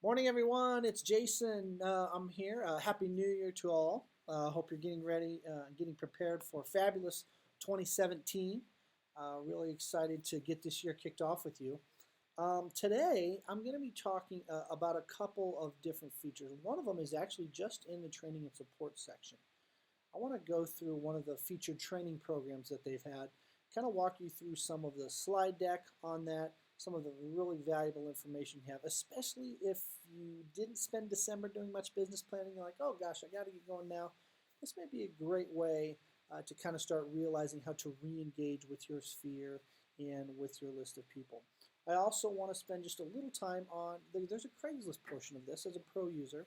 Morning, everyone. It's Jason. I'm here. Happy New Year to all. Hope you're getting ready, getting prepared for fabulous 2017. Really excited to get this year kicked off with you. Today, I'm going to be talking about a couple of different features. One of them is actually just in the training and support section. I want to go through one of the featured training programs that they've had, kind of walk you through some of the slide deck on that, some of the really valuable information you have, especially if you didn't spend December doing much business planning. You're like, oh gosh, I got to get going now. This may be a great way to kind of start realizing how to re-engage with your sphere and with your list of people. I also want to spend just a little time on, there's a Craigslist portion of this as a pro user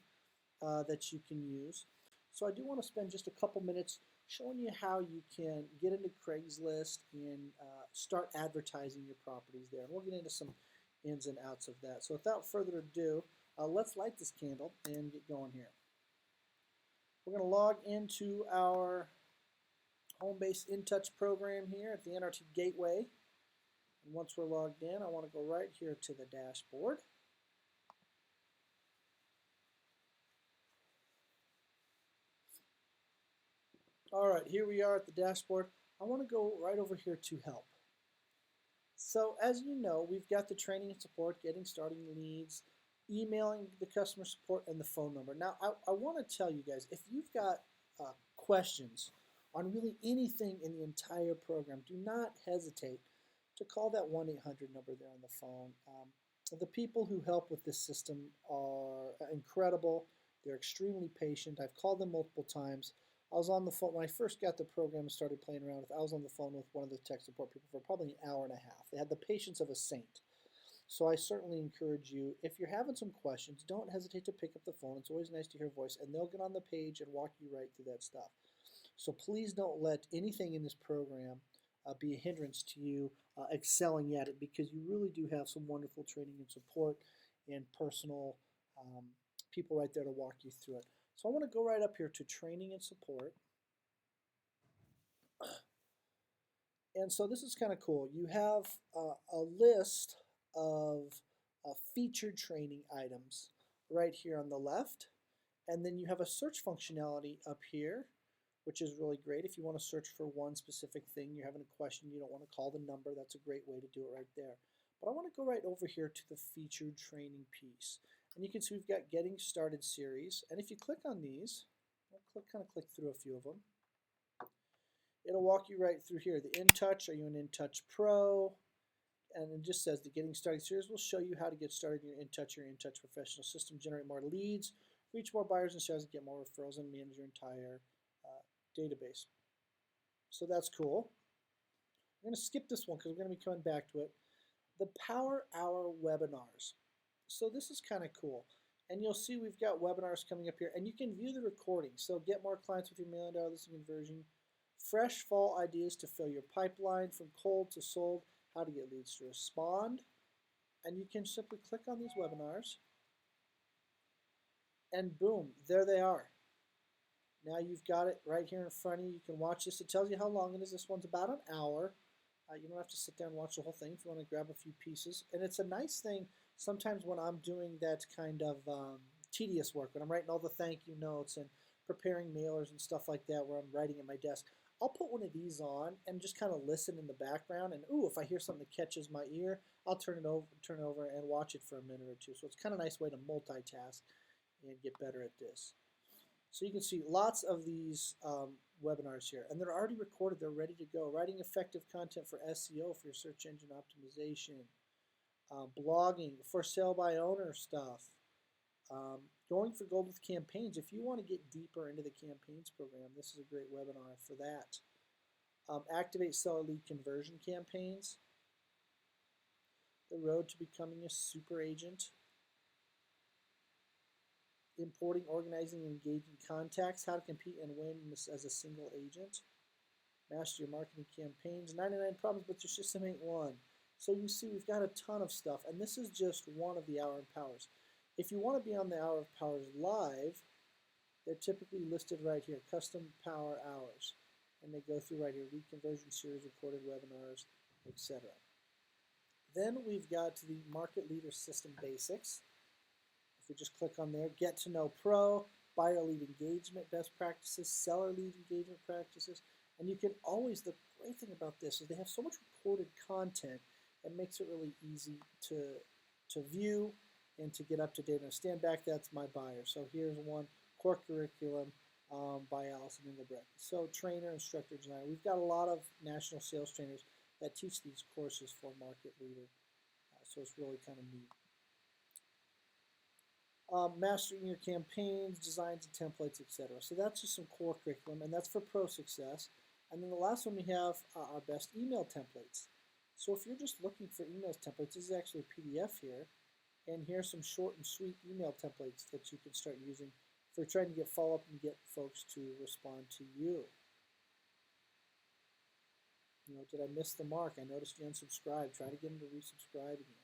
that you can use. So I do want to spend just a couple minutes showing you how you can get into Craigslist and start advertising your properties there. And we'll get into some ins and outs of that. So without further ado, let's light this candle and get going here. We're going to log into our home-based inTouch program here at the NRT Gateway. And once we're logged in, I want to go right here to the dashboard. All right, here we are at the dashboard. I want to go right over here to help. So as you know, we've got the training and support, getting starting leads, emailing the customer support, and the phone number. Now, I want to tell you guys, if you've got questions on really anything in the entire program, do not hesitate to call that 1-800 number there on the phone. The people who help with this system are incredible. They're extremely patient. I've called them multiple times. I was on the phone when I first got the program and started playing around with it. I was on the phone with one of the tech support people for probably an hour and a half. They had the patience of a saint. So I certainly encourage you, if you're having some questions, don't hesitate to pick up the phone. It's always nice to hear a voice, and they'll get on the page and walk you right through that stuff. So please don't let anything in this program be a hindrance to you excelling at it, because you really do have some wonderful training and support and personal people right there to walk you through it. So I want to go right up here to training and support. And so this is kind of cool. You have a list of featured training items right here on the left. And then you have a search functionality up here, which is really great. If you want to search for one specific thing, you're having a question, you don't want to call the number, that's a great way to do it right there. But I want to go right over here to the featured training piece. And you can see we've got Getting Started series. And if you click on these, I'll kind of click through a few of them. It'll walk you right through here. The inTouch, are you an inTouch Pro? And it just says the Getting Started series will show you how to get started in your inTouch professional system, generate more leads, reach more buyers and sellers, get more referrals, and manage your entire database. So that's cool. I'm going to skip this one because we're going to be coming back to it. The Power Hour webinars. So this is kind of cool. And you'll see we've got webinars coming up here, and you can view the recording. So get more clients with your $1 million listing conversion. Fresh fall ideas to fill your pipeline from cold to sold. How to get leads to respond. And you can simply click on these webinars. And boom, there they are. Now you've got it right here in front of you. You can watch this. It tells you how long it is. This one's about an hour. You don't have to sit there and watch the whole thing if you want to grab a few pieces. And it's a nice thing sometimes when I'm doing that kind of tedious work, when I'm writing all the thank you notes and preparing mailers and stuff like that where I'm writing at my desk. I'll put one of these on and just kind of listen in the background. And ooh, if I hear something that catches my ear, I'll turn it over and watch it for a minute or two. So it's kind of a nice way to multitask and get better at this. So you can see lots of these webinars here, and they're already recorded. They're ready to go. Writing effective content for SEO, for your search engine optimization, blogging, for sale by owner stuff, going for gold with campaigns. If you want to get deeper into the campaigns program, this is a great webinar for that. Activate seller lead conversion campaigns, the road to becoming a super agent, importing, organizing, and engaging contacts, how to compete and win as a single agent, master your marketing campaigns, 99 problems but your system ain't one. So you see we've got a ton of stuff, and this is just one of the Hour of Powers. If you want to be on the Hour of Powers live, they're typically listed right here, custom power hours, and they go through right here, lead conversion series, recorded webinars, etc. Then we've got the Market Leader System Basics. If we just click on there, Get to Know Pro, Buyer Lead Engagement Best Practices, Seller Lead Engagement Practices. And you can always, the great thing about this is they have so much recorded content, it makes it really easy to view and to get up to date. Now, stand back, that's my buyer. So here's one, core curriculum by Allison Engelbrecht. So trainer, instructor, designer. We've got a lot of national sales trainers that teach these courses for Market Leader. So it's really kind of neat. Mastering your campaigns, designs and templates, etc. So that's just some core curriculum, and that's for pro success. And then the last one we have our best email templates. So if you're just looking for email templates, this is actually a PDF here. And here's some short and sweet email templates that you can start using for trying to get follow-up and get folks to respond to you. You know, did I miss the mark? I noticed you unsubscribed. Try to get them to resubscribe again.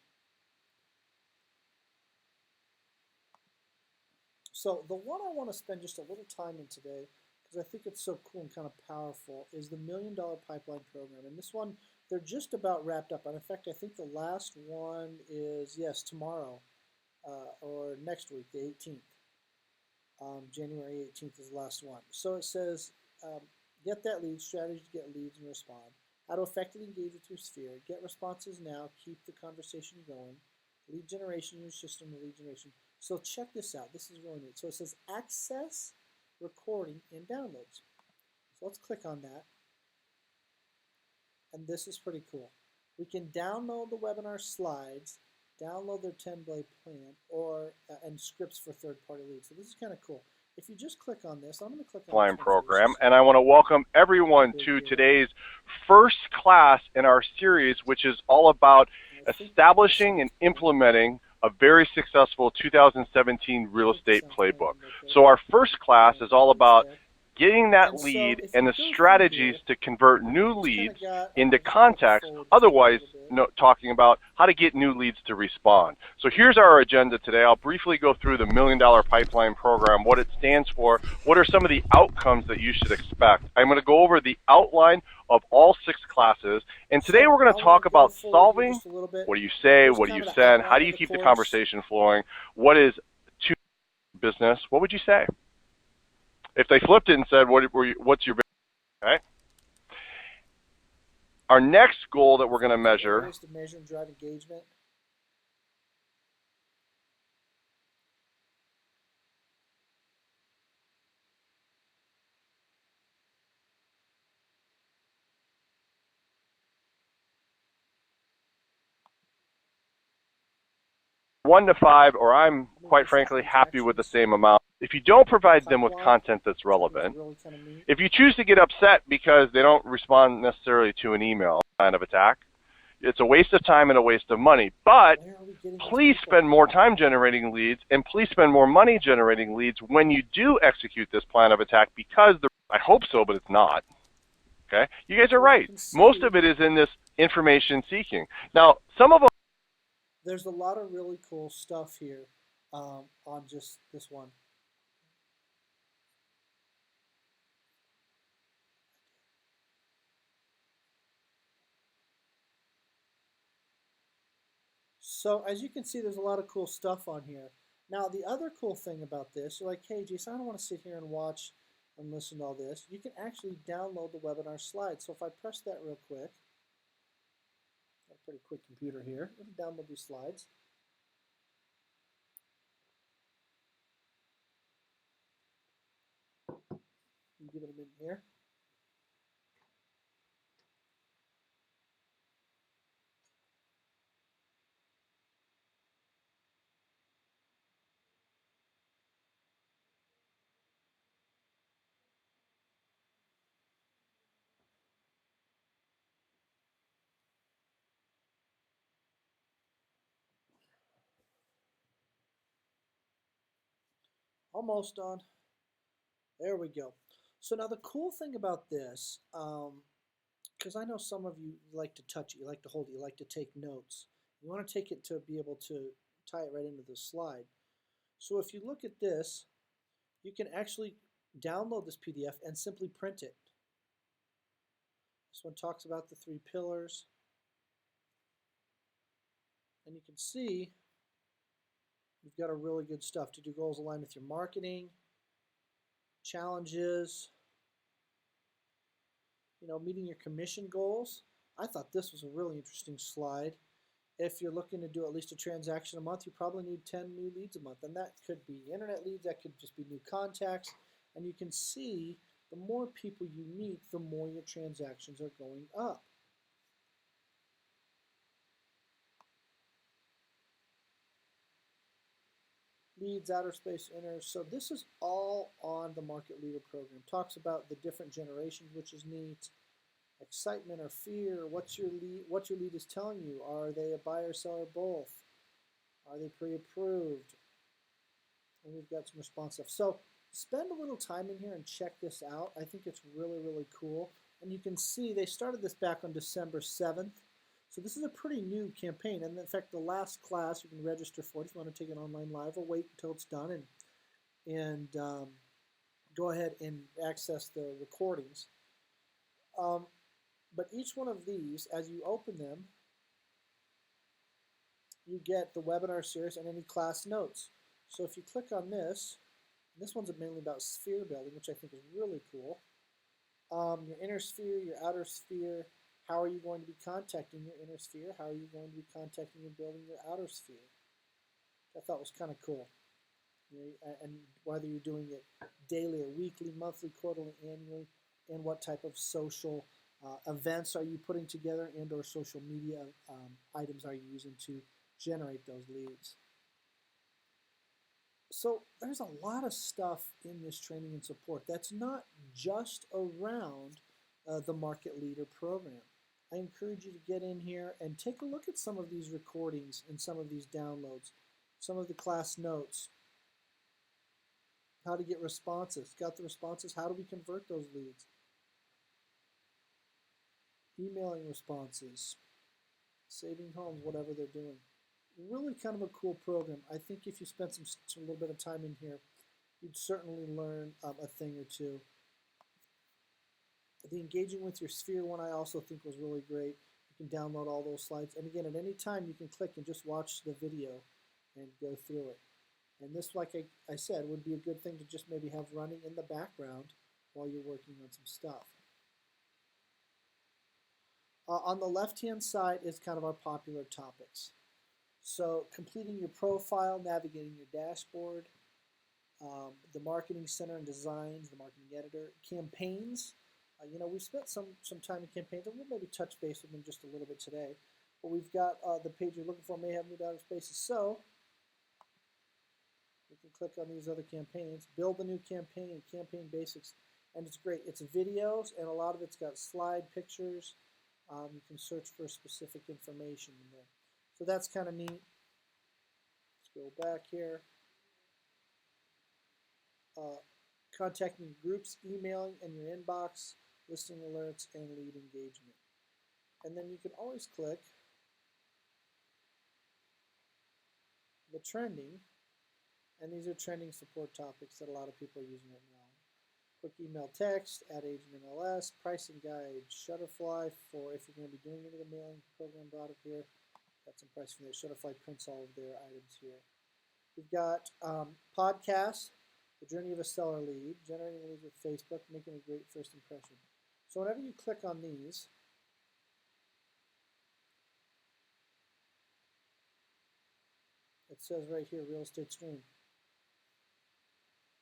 So the one I want to spend just a little time in today, because I think it's so cool and kind of powerful, is the $1 Million Pipeline Program. And this one, they're just about wrapped up. And in fact, I think the last one is, yes, tomorrow or next week, the 18th. January 18th is the last one. So it says, get that lead, strategy to get leads and respond, how to effectively engage with your sphere, get responses now, keep the conversation going, lead generation, your system of lead generation. So check this out. This is really neat. So it says access, recording, and downloads. So let's click on that. And this is pretty cool. We can download the webinar slides, download their 10-day plan, or and scripts for third-party leads. So this is kind of cool. If you just click on this, I'm going to click on this program, and I want to welcome everyone to today's first class in our series, which is all about establishing and implementing a very successful 2017 real estate playbook. So our first class is all about getting that lead and the strategies to convert new leads into contacts, otherwise talking about how to get new leads to respond. So here's our agenda today. I'll briefly go through the $1 Million Pipeline Program, what it stands for, what are some of the outcomes that you should expect. I'm going to go over the outline of all 6 classes, and today we're going to talk about solving, what do you say, what do you send, how do you keep the conversation flowing, what is to business, what would you say? If they flipped it and said, what's your business? Okay. Our next goal that we're going to measure is to measure and drive engagement. One to 5, or I'm quite frankly happy with the same amount. If you don't provide them with content that's relevant, if you choose to get upset because they don't respond necessarily to an email kind of attack, it's a waste of time and a waste of money. But please spend more time generating leads, and please spend more money generating leads when you do execute this plan of attack, because I hope so, but it's not. Okay? You guys are right. Most of it is in this information seeking. Now, some of them, there's a lot of really cool stuff here on just this one. So as you can see, there's a lot of cool stuff on here. Now, the other cool thing about this, you're like, hey, Jason, I don't want to sit here and watch and listen to all this. You can actually download the webinar slides. So if I press that real quick, got a pretty quick computer here, it'll download these slides. Give it a minute here. Almost done. There we go. So now the cool thing about this, because I know some of you like to touch it, you like to hold it, you like to take notes. You want to take it to be able to tie it right into the slide. So if you look at this, you can actually download this PDF and simply print it. This one talks about the 3 pillars. And you can see You've got a really good stuff to do goals aligned with your marketing, challenges, meeting your commission goals. I thought this was a really interesting slide. If you're looking to do at least a transaction a month, you probably need 10 new leads a month. And that could be internet leads, that could just be new contacts. And you can see the more people you meet, the more your transactions are going up. Leads, outer space, inner. So this is all on the Market Leader program. Talks about the different generations, which is neat. Excitement or fear. What's your lead? What your lead is telling you? Are they a buyer, seller, both? Are they pre-approved? And we've got some response stuff. So spend a little time in here and check this out. I think it's really, really cool. And you can see they started this back on December 7th. So this is a pretty new campaign. And in fact, the last class you can register for it if you want to take it online live, or wait until it's done and go ahead and access the recordings. But each one of these, as you open them, you get the webinar series and any class notes. So if you click on this one's mainly about sphere building, which I think is really cool. Your inner sphere, your outer sphere. How are you going to be contacting your inner sphere? How are you going to be contacting and building your outer sphere? I thought was kind of cool. And whether you're doing it daily or weekly, monthly, quarterly, annually, and what type of social events are you putting together, and or social media items are you using to generate those leads. So there's a lot of stuff in this training and support that's not just around the Market Leader program. I encourage you to get in here and take a look at some of these recordings and some of these downloads, some of the class notes, how to get responses. Got the responses, how do we convert those leads? Emailing responses, saving homes, whatever they're doing. Really kind of a cool program. I think if you spent some little bit of time in here, you'd certainly learn a thing or two. The engaging with your sphere one I also think was really great. You can download all those slides. And again, at any time you can click and just watch the video and go through it. And this, like I said, would be a good thing to just maybe have running in the background while you're working on some stuff. On the left-hand side is kind of our popular topics. So completing your profile, navigating your dashboard, the marketing center and designs, the marketing editor, campaigns. We spent some time in campaigns, and we'll maybe touch base with them just a little bit today. But we've got the page you're looking for may have new outer spaces. So you can click on these other campaigns, build a new campaign, campaign basics, and it's great. It's videos, and a lot of it's got slide pictures. You can search for specific information in there. So that's kind of neat. Let's go back here. Contacting groups, emailing in your inbox, listing alerts, and lead engagement. And then you can always click the trending, and these are trending support topics that a lot of people are using right now. Quick email text, ad agent MLS, pricing guide, Shutterfly for if you're going to be doing any of the mailing program product here. Got some price from there. Shutterfly prints all of their items here. We've got podcasts, the journey of a seller lead, generating leads with Facebook, making a great first impression. So whenever you click on these, it says right here, real estate stream.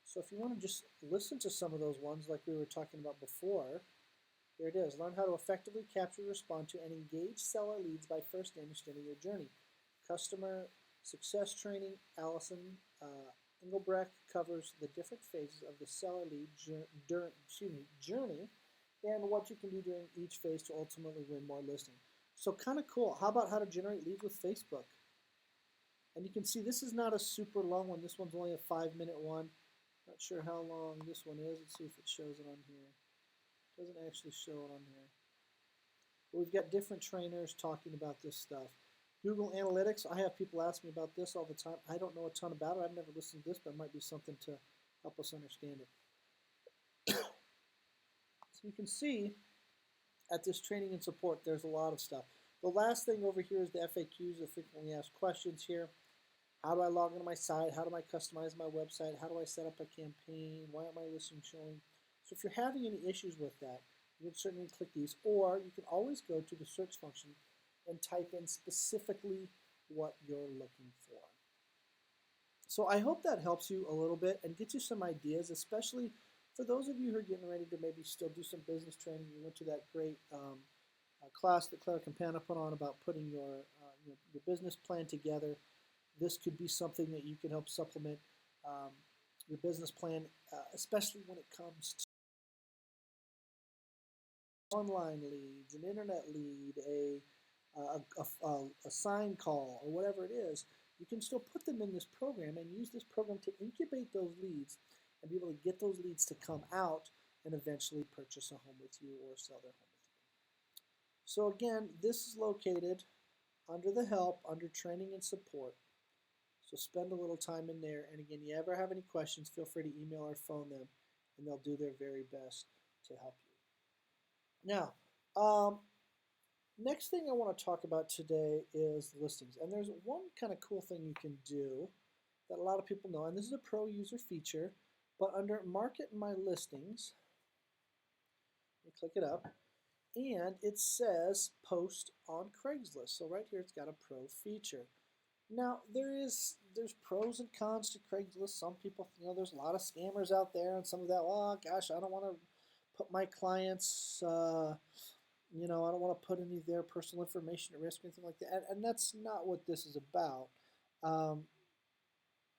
So if you want to just listen to some of those ones like we were talking about before, here it is. Learn how to effectively capture, respond to, and engage seller leads by first understanding your journey. Customer success training. Allison Engelbrecht covers the different phases of the seller lead journey and what you can do during each phase to ultimately win more listings. So kind of cool. How about how to generate leads with Facebook? And you can see this is not a super long one. This one's only a 5-minute one. Not sure how long this one is. Let's see if it shows it on here. It doesn't actually show it on here. But we've got different trainers talking about this stuff. Google Analytics, I have people ask me about this all the time. I don't know a ton about it. I've never listened to this, but it might be something to help us understand it. So you can see at this training and support, there's a lot of stuff. The last thing over here is the FAQs, the frequently asked questions here. How do I log into my site? How do I customize my website? How do I set up a campaign? Why aren't my listings showing? So if you're having any issues with that, you can certainly click these, or you can always go to the search function and type in specifically what you're looking for. So I hope that helps you a little bit and gets you some ideas, especially for those of you who are getting ready to maybe still do some business training. You went to that great class that Clara Campana put on about putting your business plan together. This could be something that you can help supplement your business plan, especially when it comes to online leads, an internet lead, a sign call, or whatever it is. You can still put them in this program and use this program to incubate those leads and be able to get those leads to come out and eventually purchase a home with you or sell their home with you. So again, this is located under the help, under training and support. So spend a little time in there. And again, you ever have any questions, feel free to email or phone them, and they'll do their very best to help you. Now, next thing I want to talk about today is listings. And there's one kind of cool thing you can do that a lot of people know, and this is a pro user feature, but under Market My Listings, you click it up, and it says Post on Craigslist. So right here it's got a pro feature. Now there's pros and cons to Craigslist. Some people, there's a lot of scammers out there, and some of that, oh gosh, I don't want to put my clients, I don't want to put any of their personal information at risk or anything like that. And that's not what this is about.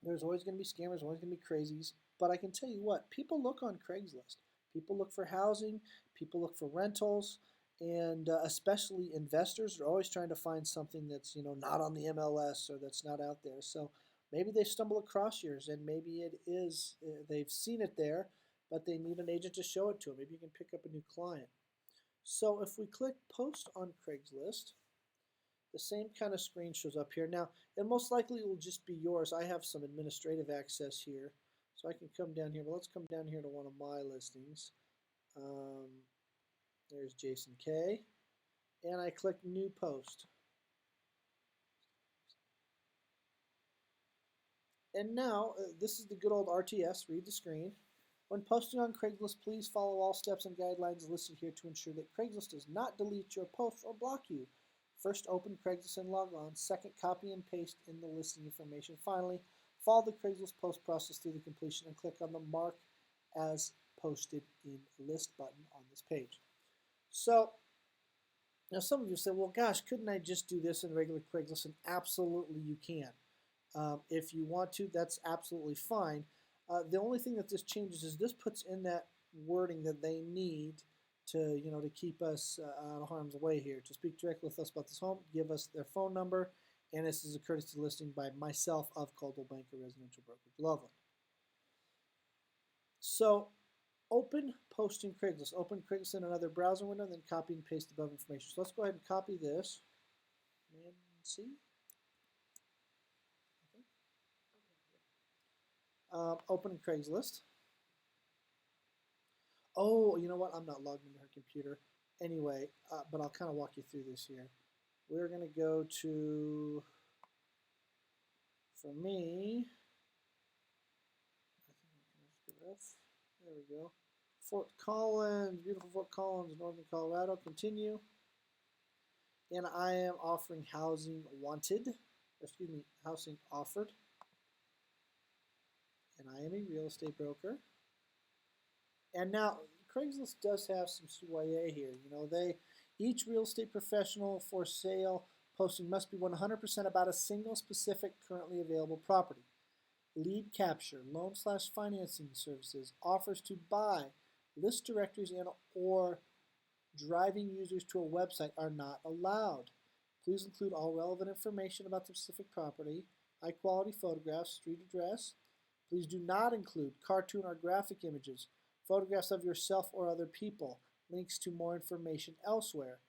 There's always going to be scammers, always going to be crazies. But I can tell you what, people look on Craigslist. People look for housing. People look for rentals. And especially investors are always trying to find something that's, not on the MLS or that's not out there. So maybe they stumble across yours, and maybe it is, they've seen it there, but they need an agent to show it to them. Maybe you can pick up a new client. So if we click Post on Craigslist, the same kind of screen shows up here. Now, it most likely will just be yours. I have some administrative access here, so I can come down here. But let's come down here to one of my listings. There's Jason K. And I click New Post. And now, this is the good old RTS, read the screen. When posting on Craigslist, please follow all steps and guidelines listed here to ensure that Craigslist does not delete your post or block you. First, open Craigslist and log on. Second, copy and paste in the listing information. Finally, follow the Craigslist post process through the completion and click on the Mark as Posted in List button on this page. So, now some of you say, well, gosh, couldn't I just do this in regular Craigslist? And absolutely you can. If you want to, that's absolutely fine. The only thing that this changes is this puts in that wording that they need to, to keep us out of harm's way here. To speak directly with us about this home, give us their phone number, and this is a courtesy listing by myself of Coldwell Banker Residential Brokerage Loveland. So, open Posting Craigslist. Open Craigslist in another browser window, then copy and paste the above information. So let's go ahead and copy this. And see. Open Craigslist. Oh, you know what? I'm not logged into her computer. Anyway, but I'll kind of walk you through this here. We're going to go to, for me, there we go. Fort Collins, beautiful Fort Collins, Northern Colorado. Continue. And I am offering housing housing offered. And I am a real estate broker. And now, Craigslist does have some CYA here. Each real estate professional for sale posting must be 100% about a single specific currently available property. Lead capture, loan/financing services, offers to buy, list directories, and or driving users to a website are not allowed. Please include all relevant information about the specific property, high-quality photographs, street address. Please do not include cartoon or graphic images, photographs of yourself or other people, links to more information elsewhere,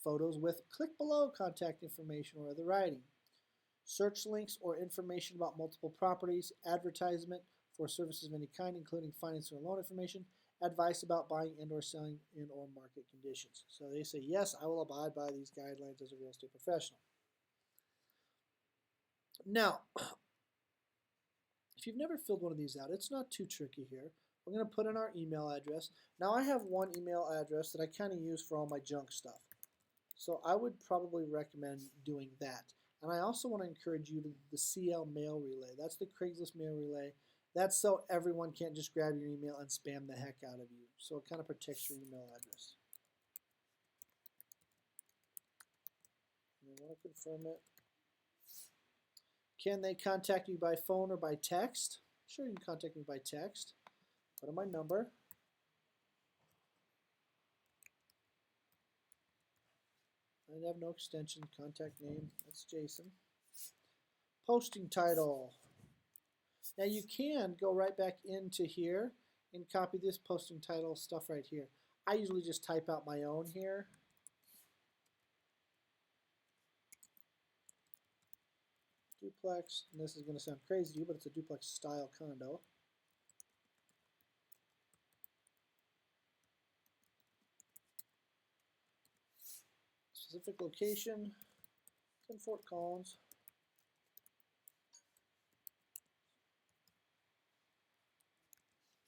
photos with click below contact information or other writing, search links or information about multiple properties, advertisement for services of any kind, including financing or loan information, advice about buying and or selling in or market conditions. So they say, yes, I will abide by these guidelines as a real estate professional. Now, If you've never filled one of these out, it's not too tricky here. We're going to put in our email address. Now I have one email address that I kind of use for all my junk stuff. So I would probably recommend doing that. And I also want to encourage you to the CL mail relay. That's the Craigslist mail relay. That's so everyone can't just grab your email and spam the heck out of you. So it kind of protects your email address. And I want to confirm it. Can they contact you by phone or by text? Sure, you can contact me by text. Put in my number. I have no extension. Contact name. That's Jason. Posting title. Now you can go right back into here and copy this posting title stuff right here. I usually just type out my own here. Duplex, and this is going to sound crazy to you, but it's a duplex style condo. Specific location, it's in Fort Collins.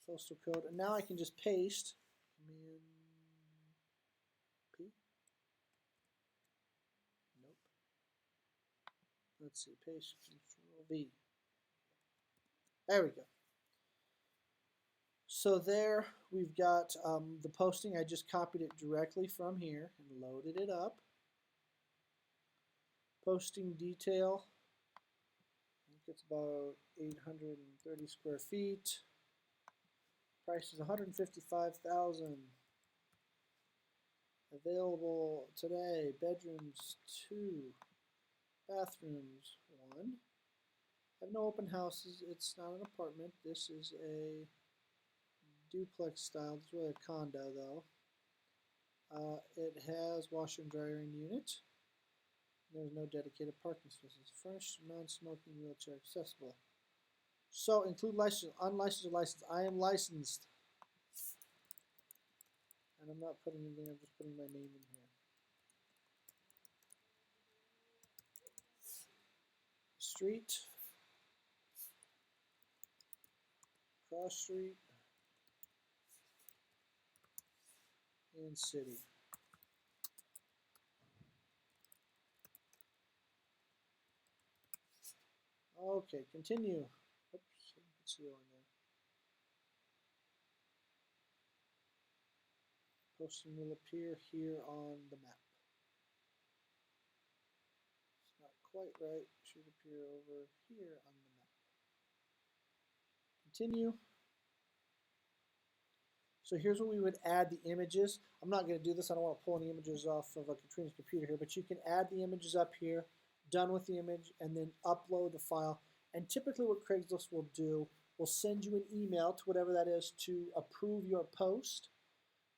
Postal code, and now I can just paste Command P. Nope. Let's see, paste Control V. There we go. So there we've got the posting. I just copied it directly from here and loaded it up. Posting detail. I think it's about 830 square feet. Price is $155,000. Available today. Bedrooms 2, bathrooms 1. Have no open houses. It's not an apartment. This is a duplex style. It's really a condo though. It has washer and dryer unit. There's no dedicated parking spaces. Furnished, non-smoking, wheelchair accessible. So include license, unlicensed or licensed. I am licensed. And I'm not putting anything, I'm just putting my name in here. Street. Cross street. And city. Okay, continue. Oops, let's see on there. Posting will appear here on the map. It's not quite right. It should appear over here on the map. Continue. So here's where we would add the images. I'm not going to do this. I don't want to pull any images off of Katrina's computer here, but you can add the images up here, done with the image, and then upload the file. And typically what Craigslist will do, will send you an email to whatever that is to approve your post.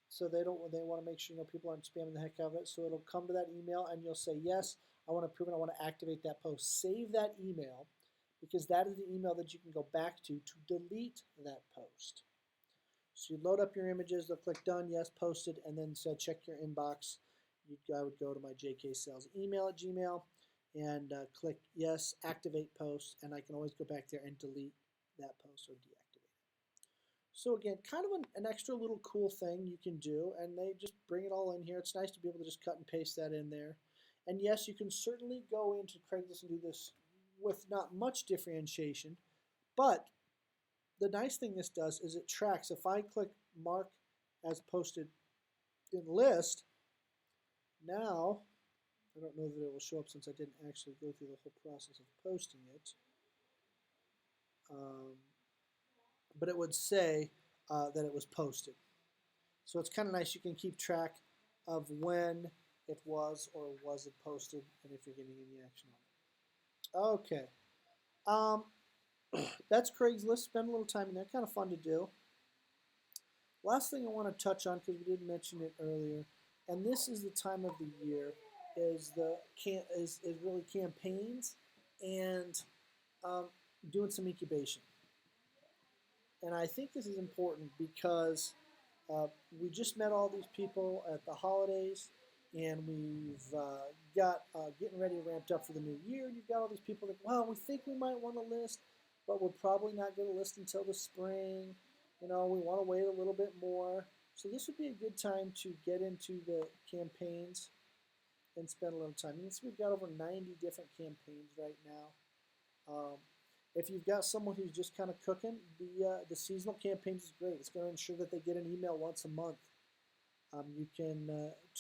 So they want to make sure people aren't spamming the heck out of it. So it'll come to that email and you'll say, yes, I want to approve it. I want to activate that post. Save that email because that is the email that you can go back to delete that post. So you load up your images, they'll click done, yes, posted, and then so check your inbox. I would go to my JK Sales email at Gmail and click yes, activate post, and I can always go back there and delete that post or deactivate it. So again, kind of an extra little cool thing you can do, and they just bring it all in here. It's nice to be able to just cut and paste that in there. And yes, you can certainly go into Craigslist and do this with not much differentiation, but the nice thing this does is it tracks. If I click mark as posted in list, now, I don't know that it will show up since I didn't actually go through the whole process of posting it. But it would say that it was posted. So it's kind of nice. You can keep track of when it was or wasn't posted and if you're getting any action on it. Okay. That's Craigslist. Spend a little time in there. Kind of fun to do. Last thing I want to touch on, because we didn't mention it earlier, and this is the time of the year, is really campaigns and doing some incubation. And I think this is important because we just met all these people at the holidays, and we've got getting ready ramped up for the new year. You've got all these people that, wow, we think we might want to list. but we're probably not going to list until the spring. We want to wait a little bit more. So this would be a good time to get into the campaigns and spend a little time. We've got over 90 different campaigns right now. If you've got someone who's just kind of cooking, the seasonal campaigns is great. It's going to ensure that they get an email once a month. You can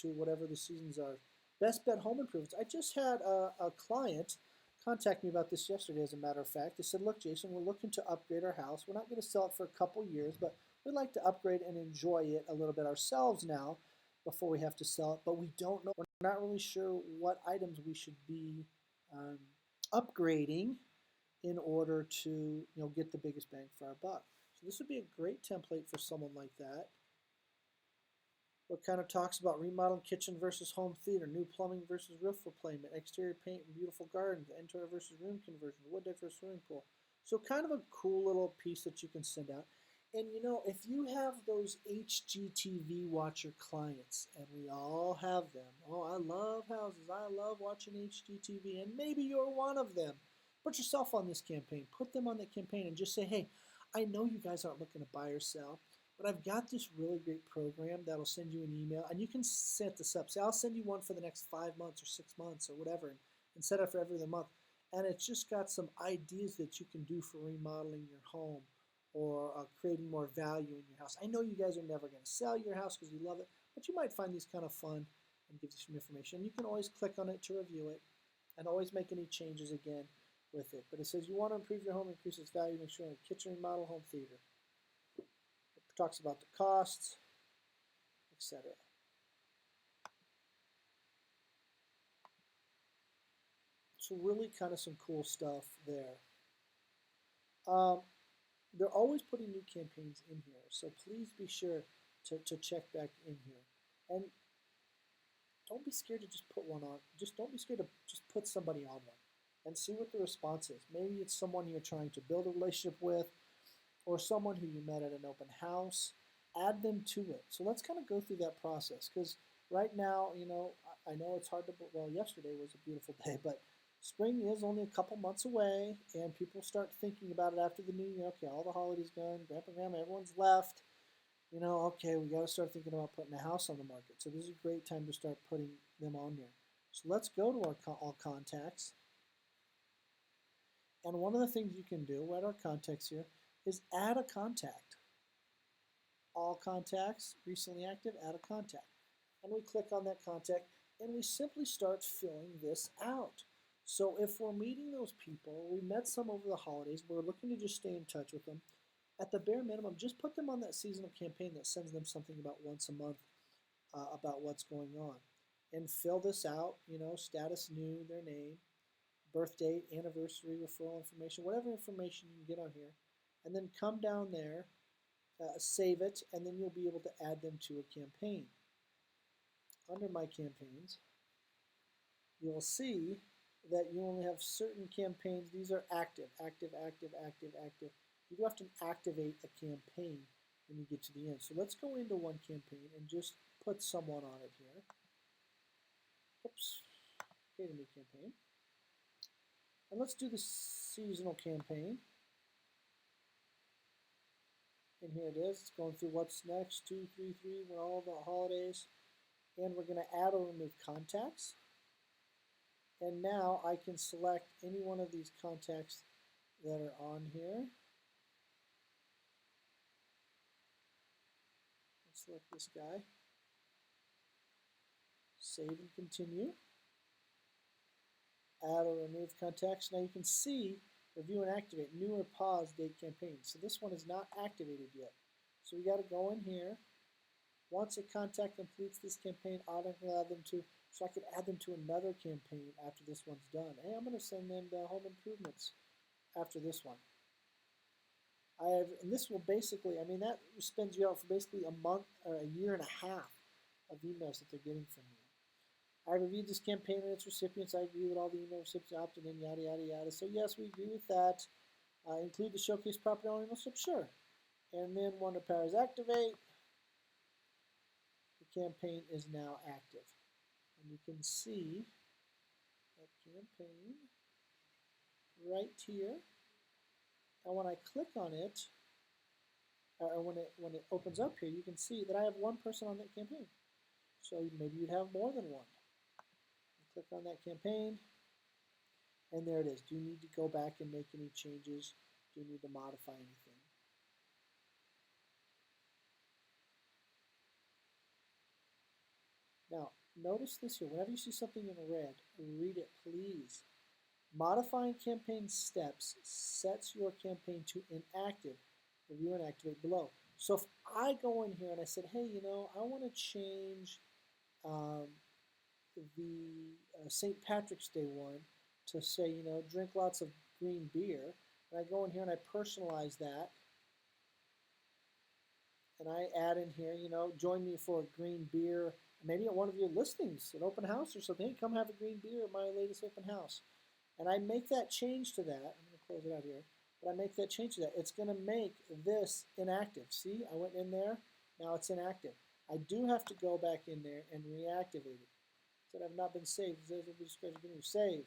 to whatever the seasons are. Best bet home improvements. I just had a client contact me about this yesterday, as a matter of fact. They said, look, Jason, we're looking to upgrade our house. We're not going to sell it for a couple years, but we'd like to upgrade and enjoy it a little bit ourselves now before we have to sell it. But we don't know. We're not really sure what items we should be upgrading in order to get the biggest bang for our buck. So this would be a great template for someone like that. What kind of talks about remodeling kitchen versus home theater, new plumbing versus roof replacement, exterior paint and beautiful gardens, interior versus room conversion, wood deck versus swimming pool. So kind of a cool little piece that you can send out. And if you have those HGTV watcher clients, and we all have them, oh, I love houses, I love watching HGTV, and maybe you're one of them. Put yourself on this campaign, put them on the campaign, and just say, hey, I know you guys aren't looking to buy or sell, but I've got this really great program that'll send you an email, and you can set this up. Say, I'll send you one for the next 5 months or 6 months or whatever, and set it for every other month. And it's just got some ideas that you can do for remodeling your home or creating more value in your house. I know you guys are never going to sell your house because you love it, but you might find these kind of fun and give you some information. You can always click on it to review it and always make any changes again with it. But it says you want to improve your home, increase its value, make sure a kitchen remodel, home theater. Talks about the costs, etc. So really kind of some cool stuff there. They're always putting new campaigns in here, so please be sure to check back in here. And don't be scared to just put one on. Just don't be scared to just put somebody on one and see what the response is. Maybe it's someone you're trying to build a relationship with or someone who you met at an open house. Add them to it. So let's kind of go through that process, because right now, I know it's hard to, well, yesterday was a beautiful day, but spring is only a couple months away, and people start thinking about it after the new year. Okay, all the holidays done, grandpa, grandma, everyone's left. Okay, we got to start thinking about putting a house on the market. So this is a great time to start putting them on here. So let's go to our all contacts. And one of the things you can do at our contacts here is add a contact. All contacts, recently active, add a contact. And we click on that contact, and we simply start filling this out. So if we're meeting those people, we met some over the holidays, we're looking to just stay in touch with them, at the bare minimum, just put them on that seasonal campaign that sends them something about once a month about what's going on. And fill this out, status new, their name, birth date, anniversary, referral information, whatever information you can get on here. And then come down there, save it, and then you'll be able to add them to a campaign. Under My Campaigns, you'll see that you only have certain campaigns. These are active, active, active, active, active. You do have to activate a campaign when you get to the end. So let's go into one campaign and just put someone on it here. Oops, create a new campaign. And let's do the seasonal campaign. And here it is. It's going through what's next, 2, 3, 3, we're all the holidays. And we're going to add or remove contacts. And now I can select any one of these contacts that are on here. Let's select this guy. Save and continue. Add or remove contacts. Now you can see review and activate new or pause date campaign. So this one is not activated yet. So we got to go in here. Once a contact completes this campaign, automatically add them to, so I could add them to another campaign after this one's done. Hey, I'm going to send them the home improvements after this one. And this will basically, that spends you out for basically a month or a year and a half of emails that they're getting from you. I reviewed this campaign and its recipients. I agree with all the email recipients opted in, yada, yada, yada. So yes, we agree with that. Include the showcase property owner email slip, sure. And then when the powers activate, the campaign is now active. And you can see that campaign right here. And when I click on it, or when it opens up here, you can see that I have one person on that campaign. So maybe you'd have more than one. Click on that campaign, and there it is. Do you need to go back and make any changes? Do you need to modify anything? Now, notice this here. Whenever you see something in red, read it, please. Modifying campaign steps sets your campaign to inactive. Review and activate below. So if I go in here and I said, hey, I want to change the St. Patrick's Day one to say, drink lots of green beer, and I go in here and I personalize that, and I add in here, join me for a green beer, maybe at one of your listings, an open house or something. Hey, come have a green beer at my latest open house. And I make that change to that. I'm going to close it out here. But I make that change to that. It's going to make this inactive. See, I went in there. Now it's inactive. I do have to go back in there and reactivate it. It said I've not been saved. It says save.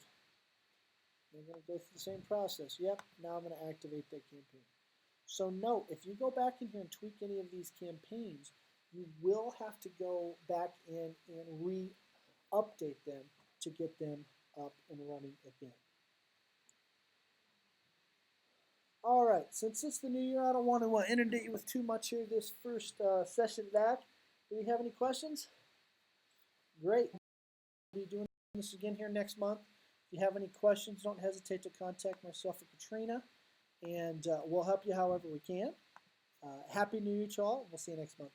I'm going to go through the same process. Yep, now I'm going to activate that campaign. So note, if you go back in here and tweak any of these campaigns, you will have to go back in and re-update them to get them up and running again. All right, since it's the new year, I don't want to inundate you with too much here this first session back. Do we have any questions? Great. We'll be doing this again here next month. If you have any questions, don't hesitate to contact myself or Katrina, and we'll help you however we can. Happy New Year to all. We'll see you next month.